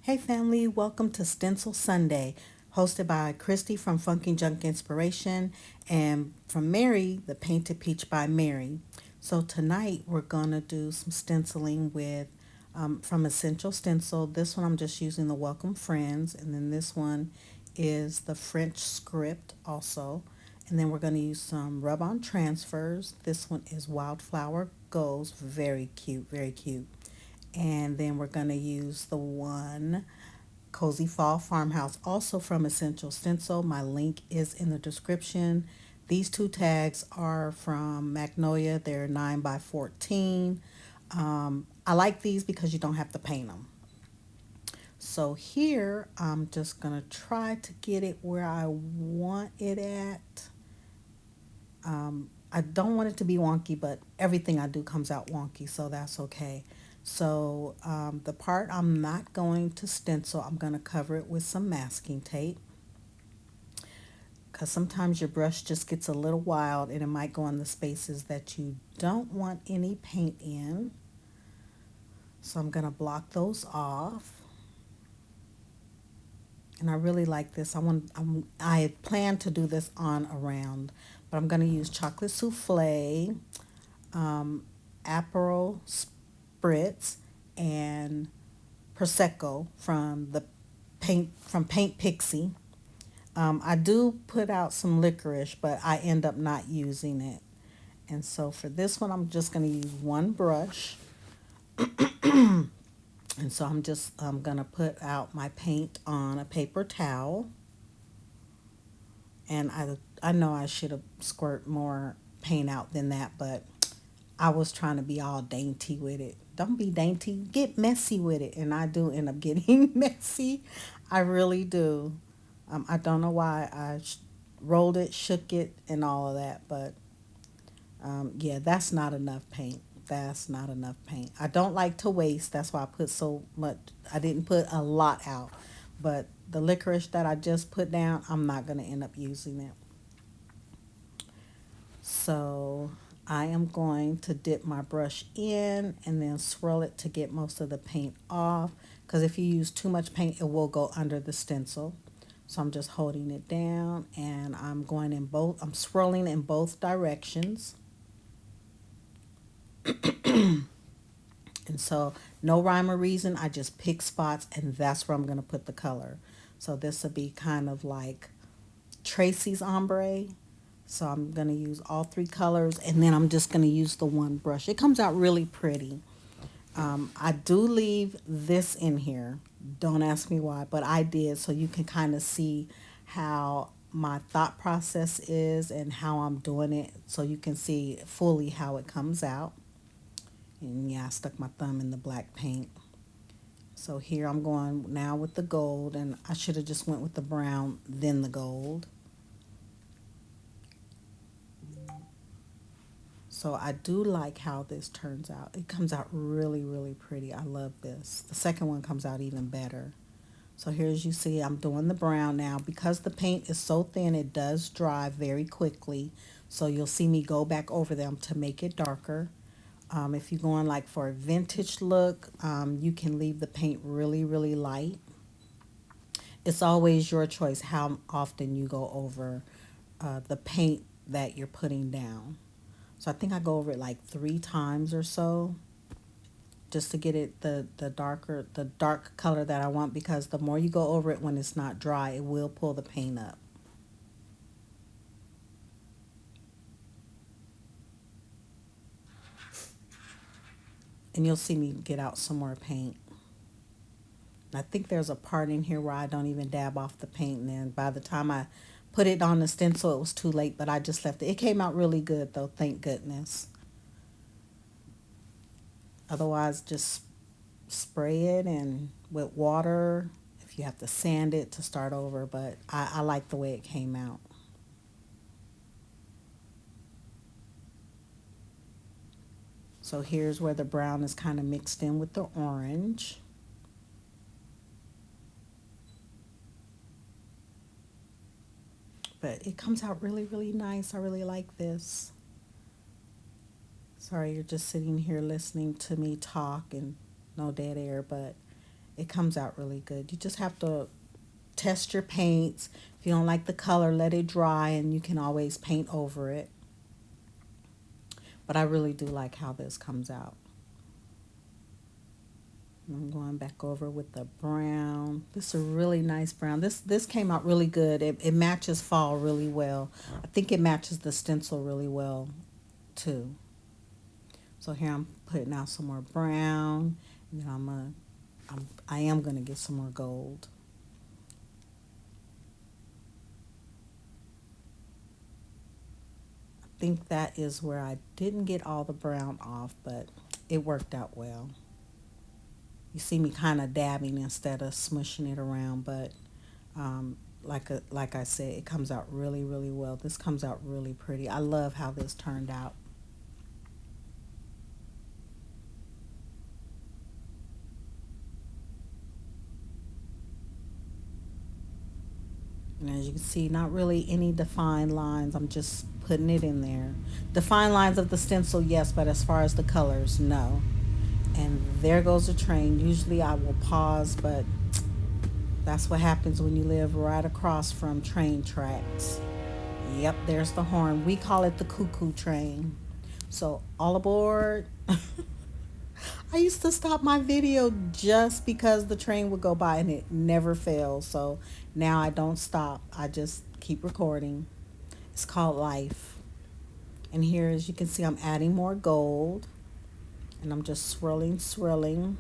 Hey family, welcome to Stencil Sunday, hosted by Kristi from funkyjunkinspiration and from Mary, the Painted Peach by Mary. So tonight we're gonna do some stenciling with from Essential Stencil. This one I'm just using the Welcome Friends, and then this one is the French script also. And then we're going to use some rub-on transfers. This one is Wildflower Goes. Very cute, very cute. And then we're going to use the one Cozy Fall Farmhouse, also from Essential Stencil. My link is in the description. These two tags are from Magnolia. They're 9 by 14. I like these because you don't have to paint them. So here, I'm just going to try to get it where I want it at. I don't want it to be wonky, but everything I do comes out wonky, so that's okay. So the part I'm not going to stencil, I'm going to cover it with some masking tape, because sometimes your brush just gets a little wild and it might go in the spaces that you don't want any paint in. So I'm going to block those off. And I really like this. I plan to do this on around, but I'm going to use chocolate souffle, Aperol spritz, and prosecco from the Paint Pixie. I do put out some licorice, but I end up not using it. And so for this one, I'm just going to use one brush. And so I'm going to put out my paint on a paper towel. And I know I should have squirt more paint out than that, but I was trying to be all dainty with it. Don't be dainty, get messy with it. And I do end up getting messy. I really do. I don't know why I rolled it, shook it, and all of that, but yeah, that's not enough paint. That's not enough paint. I don't like to waste. That's why I put so much. I didn't put a lot out. But the licorice that I just put down, I'm not going to end up using it. So I am going to dip my brush in and then swirl it to get most of the paint off. Because if you use too much paint, it will go under the stencil. So I'm just holding it down and I'm swirling in both directions. And so no rhyme or reason, I just pick spots and that's where I'm going to put the color. So this will be kind of like Tracy's ombre. So I'm going to use all three colors and then I'm just going to use the one brush. It comes out really pretty. I do leave this in here. Don't ask me why, but I did, so you can kind of see how my thought process is and how I'm doing it, so you can see fully how it comes out. And yeah, I stuck my thumb in the black paint. So here I'm going now with the gold, and I should have just went with the brown, then the gold. So I do like how this turns out. It comes out really, really pretty. I love this. The second one comes out even better. So here, as you see, I'm doing the brown now. Because the paint is so thin, it does dry very quickly. So you'll see me go back over them to make it darker. If you're going like for a vintage look, you can leave the paint really, really light. It's always your choice how often you go over the paint that you're putting down. So I think I go over it like 3 times or so, just to get it the dark color that I want, because the more you go over it when it's not dry, it will pull the paint up. And you'll see me get out some more paint. I think there's a part in here where I don't even dab off the paint, and then by the time I put it on the stencil, it was too late, but I just left it. It came out really good though, thank goodness. Otherwise, just spray it and with water if you have to sand it to start over, but I like the way it came out. So here's where the brown is kind of mixed in with the orange. But it comes out really, really nice. I really like this. Sorry, you're just sitting here listening to me talk and no dead air, but It comes out really good. You just have to test your paints. If you don't like the color, let it dry and you can always paint over it. But I really do like how this comes out. I'm going back over with the brown. This is a really nice brown. This came out really good. It matches fall really well. I think it matches the stencil really well too. So here I'm putting out some more brown. And then I am gonna get some more gold. I think that is where I didn't get all the brown off, but it worked out well. You see me kind of dabbing instead of smushing it around, but like I said, it comes out really, really well. This comes out really pretty. I love how this turned out. And as you can see, not really any defined lines. I'm just putting it in there. Defined lines of the stencil, yes, but as far as the colors, no. And there goes the train. Usually I will pause, but that's what happens when you live right across from train tracks. Yep, there's the horn. We call it the cuckoo train. So all aboard. I used to stop my video just because the train would go by and it never fails. So now I don't stop. I just keep recording. It's called life. And here, as you can see, I'm adding more gold. And I'm just swirling, swirling.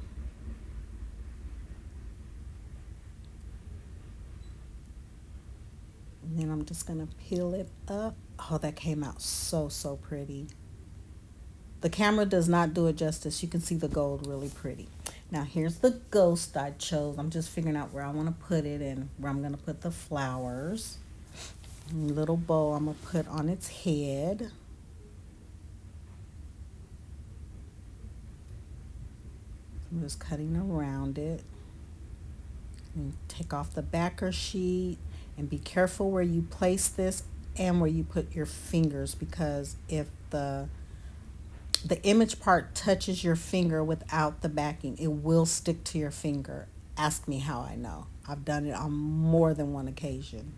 And then I'm just going to peel it up. Oh, that came out so, so pretty. The camera does not do it justice. You can see the gold really pretty. Now, here's the ghost I chose. I'm just figuring out where I want to put it and where I'm going to put the flowers. A little bow I'm going to put on its head. I'm just cutting around it. And take off the backer sheet and be careful where you place this and where you put your fingers, because if the image part touches your finger without the backing, it will stick to your finger. Ask me how I know. I've done it on more than one occasion.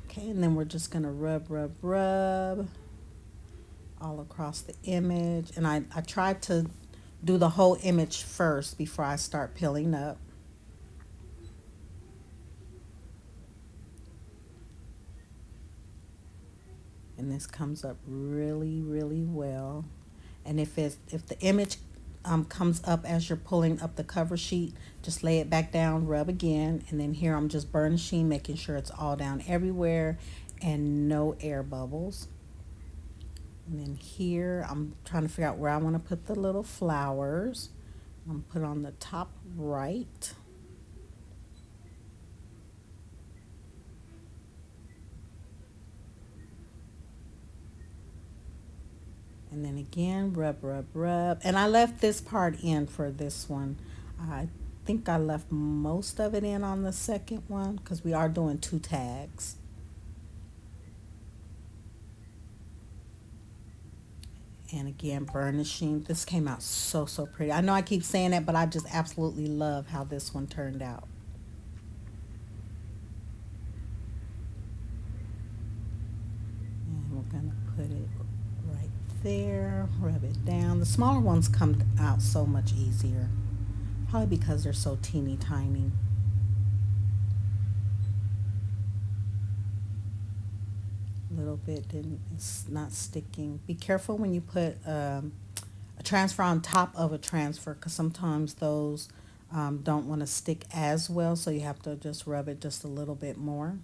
Okay, and then we're just going to rub all across the image. And I tried to do the whole image first before I start peeling up. And this comes up really, really well. And if the image comes up as you're pulling up the cover sheet, just lay it back down, rub again, and then here I'm just burnishing, making sure it's all down everywhere and no air bubbles. And then here I'm trying to figure out where I want to put the little flowers. I'm going to put on the top right. And then again, rub. And I left this part in for this one. I think I left most of it in on the second one because we are doing 2 tags. And again, burnishing. This came out so, so pretty. I know I keep saying that, but I just absolutely love how this one turned out. And we're going to put it right there, rub it down. The smaller ones come out so much easier, probably because they're so teeny tiny. A little bit, it's not sticking. Be careful when you put a transfer on top of a transfer, because sometimes those don't want to stick as well, so you have to just rub it just a little bit more.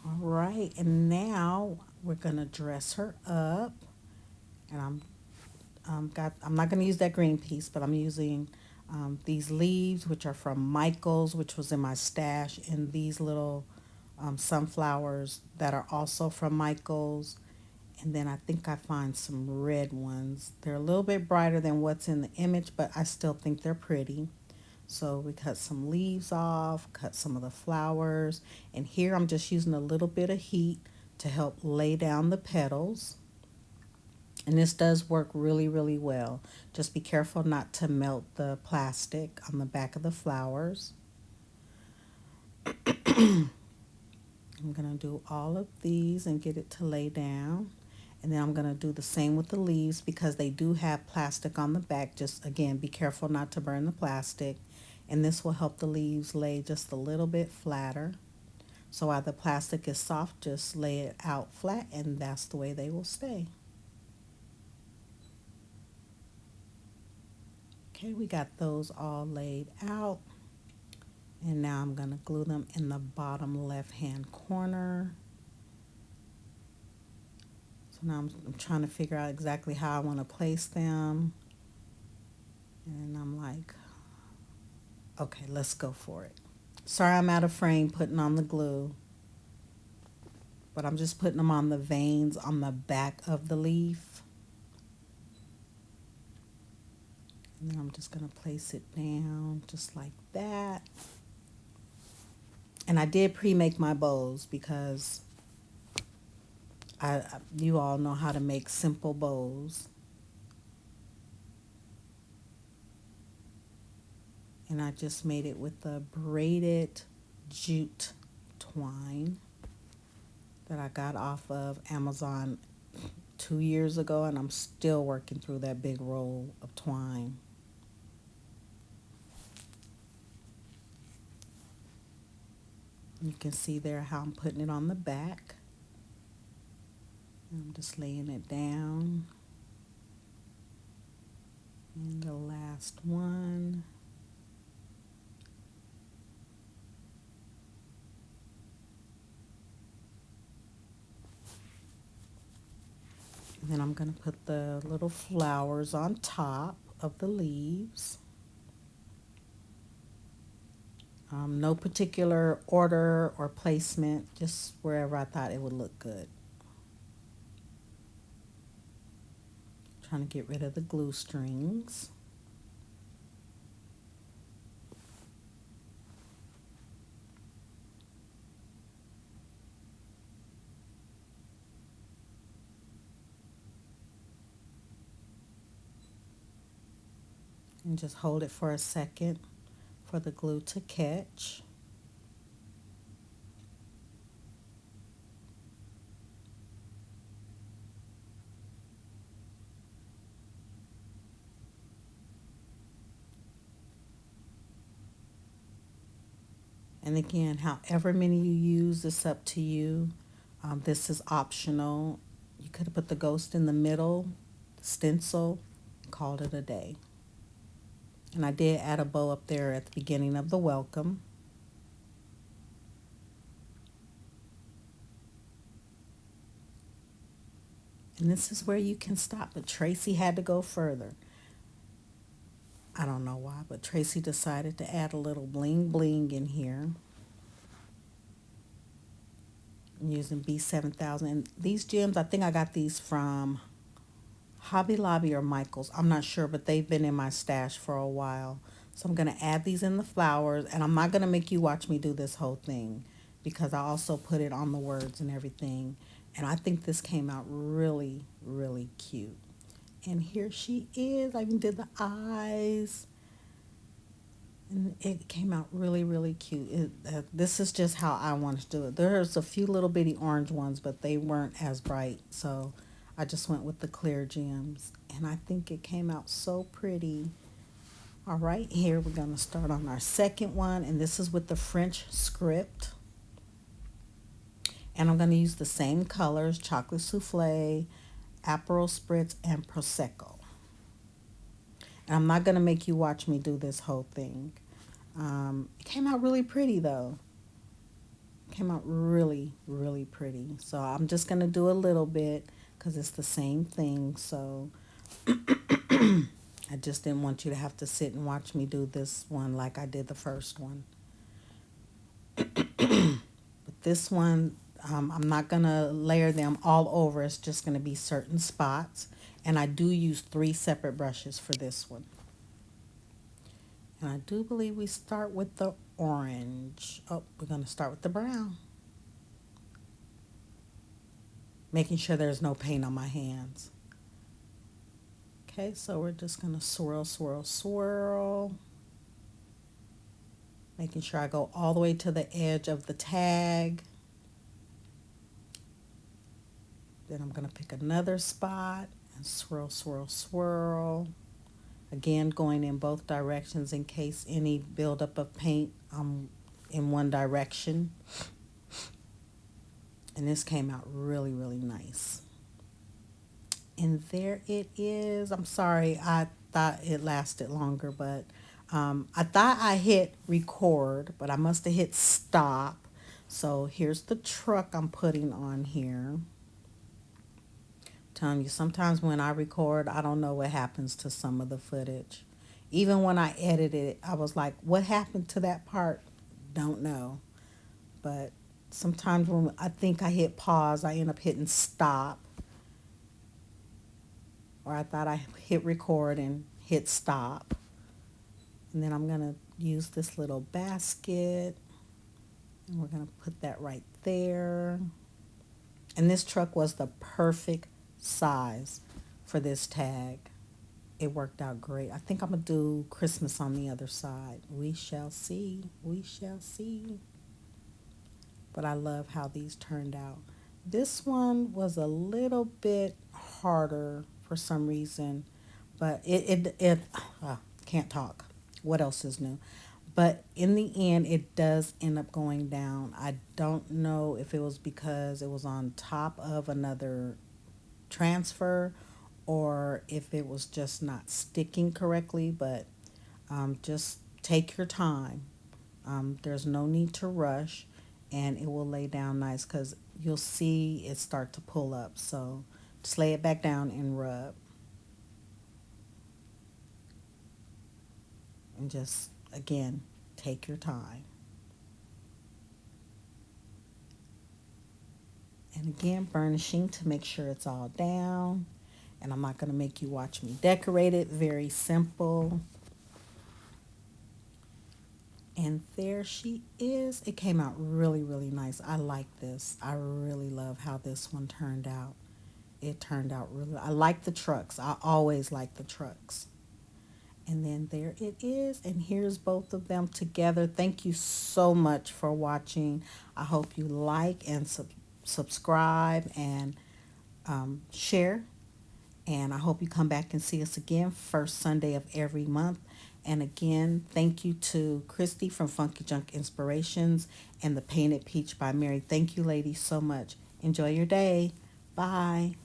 All right, and now we're gonna dress her up, and I'm not gonna use that green piece, but I'm using these leaves, which are from Michael's, which was in my stash, and these little sunflowers that are also from Michael's. And then I think I find some red ones. They're a little bit brighter than what's in the image, but I still think they're pretty. So we cut some leaves off, cut some of the flowers, and here I'm just using a little bit of heat to help lay down the petals. And this does work really, really well. Just be careful not to melt the plastic on the back of the flowers. I'm going to do all of these and get it to lay down. And then I'm going to do the same with the leaves because they do have plastic on the back. Just, again, be careful not to burn the plastic. And this will help the leaves lay just a little bit flatter. So while the plastic is soft, just lay it out flat and that's the way they will stay. Okay, we got those all laid out. And now I'm going to glue them in the bottom left-hand corner. So now I'm trying to figure out exactly how I want to place them. And I'm like, okay, let's go for it. Sorry I'm out of frame putting on the glue. But I'm just putting them on the veins on the back of the leaf. And then I'm just going to place it down just like that. And I did pre-make my bows because you all know how to make simple bows. And I just made it with the braided jute twine that I got off of Amazon 2 years ago, and I'm still working through that big roll of twine. You can see there how I'm putting it on the back. I'm just laying it down. And the last one. And then I'm going to put the little flowers on top of the leaves. No particular order or placement, just wherever I thought it would look good. Trying to get rid of the glue strings. And just hold it for a second for the glue to catch. And again, however many you use, it's up to you. This is optional. You could have put the ghost in the middle, stencil, called it a day. And I did add a bow up there at the beginning of the welcome. And this is where you can stop, but Tracy had to go further. I don't know why, but Tracy decided to add a little bling bling in here. I'm using B7000. And these gems, I think I got these from Hobby Lobby or Michael's. I'm not sure, but they've been in my stash for a while. So I'm going to add these in the flowers. And I'm not going to make you watch me do this whole thing because I also put it on the words and everything. And I think this came out really, really cute. And here she is. I even did the eyes. And it came out really, really cute. This is just how I want to do it. There's a few little bitty orange ones, but they weren't as bright. So I just went with the clear gems. And I think it came out so pretty. All right, here we're going to start on our second one. And this is with the French script. And I'm going to use the same colors, chocolate souffle, Aperol Spritz, and Prosecco. And I'm not going to make you watch me do this whole thing. It came out really pretty, though. It came out really, really pretty. So I'm just going to do a little bit because it's the same thing. So I just didn't want you to have to sit and watch me do this one like I did the first one. But this one, I'm not going to layer them all over. It's just going to be certain spots. And I do use 3 separate brushes for this one. And I do believe we start with the orange. Oh, we're going to start with the brown. Making sure there's no paint on my hands. Okay, so we're just going to swirl, swirl, swirl. Making sure I go all the way to the edge of the tag. Then I'm going to pick another spot and swirl, swirl, swirl. Again, going in both directions in case any buildup of paint in one direction. And this came out really, really nice. And there it is. I'm sorry, I thought it lasted longer, but I thought I hit record, but I must have hit stop. So here's the truck I'm putting on here. Telling you, sometimes when I record, I don't know what happens to some of the footage. Even when I edited it, I was like, what happened to that part? Don't know. But sometimes when I think I hit pause, I end up hitting stop. Or I thought I hit record and hit stop. And then I'm going to use this little basket. And we're going to put that right there. And this truck was the perfect size for this tag. It worked out great. I think I'm going to do Christmas on the other side. We shall see. We shall see. But I love how these turned out. This one was a little bit harder for some reason, but it can't talk. What else is new? But in the end, it does end up going down. I don't know if it was because it was on top of another transfer or if it was just not sticking correctly, but just take your time. There's no need to rush, and it will lay down nice because you'll see it start to pull up. So just lay it back down and rub. And just, again, take your time. And again, burnishing to make sure it's all down. And I'm not going to make you watch me decorate it. Very simple. And there she is. It came out really, really nice. I like this. I really love how this one turned out. It turned out really, I like the trucks. I always like the trucks. And then there it is. And here's both of them together. Thank you so much for watching. I hope you like and subscribe and share. And I hope you come back and see us again first Sunday of every month. And again, thank you to Kristi from Funky Junk Inspirations and the Painted Peach by Mary. Thank you, ladies, so much. Enjoy your day. Bye.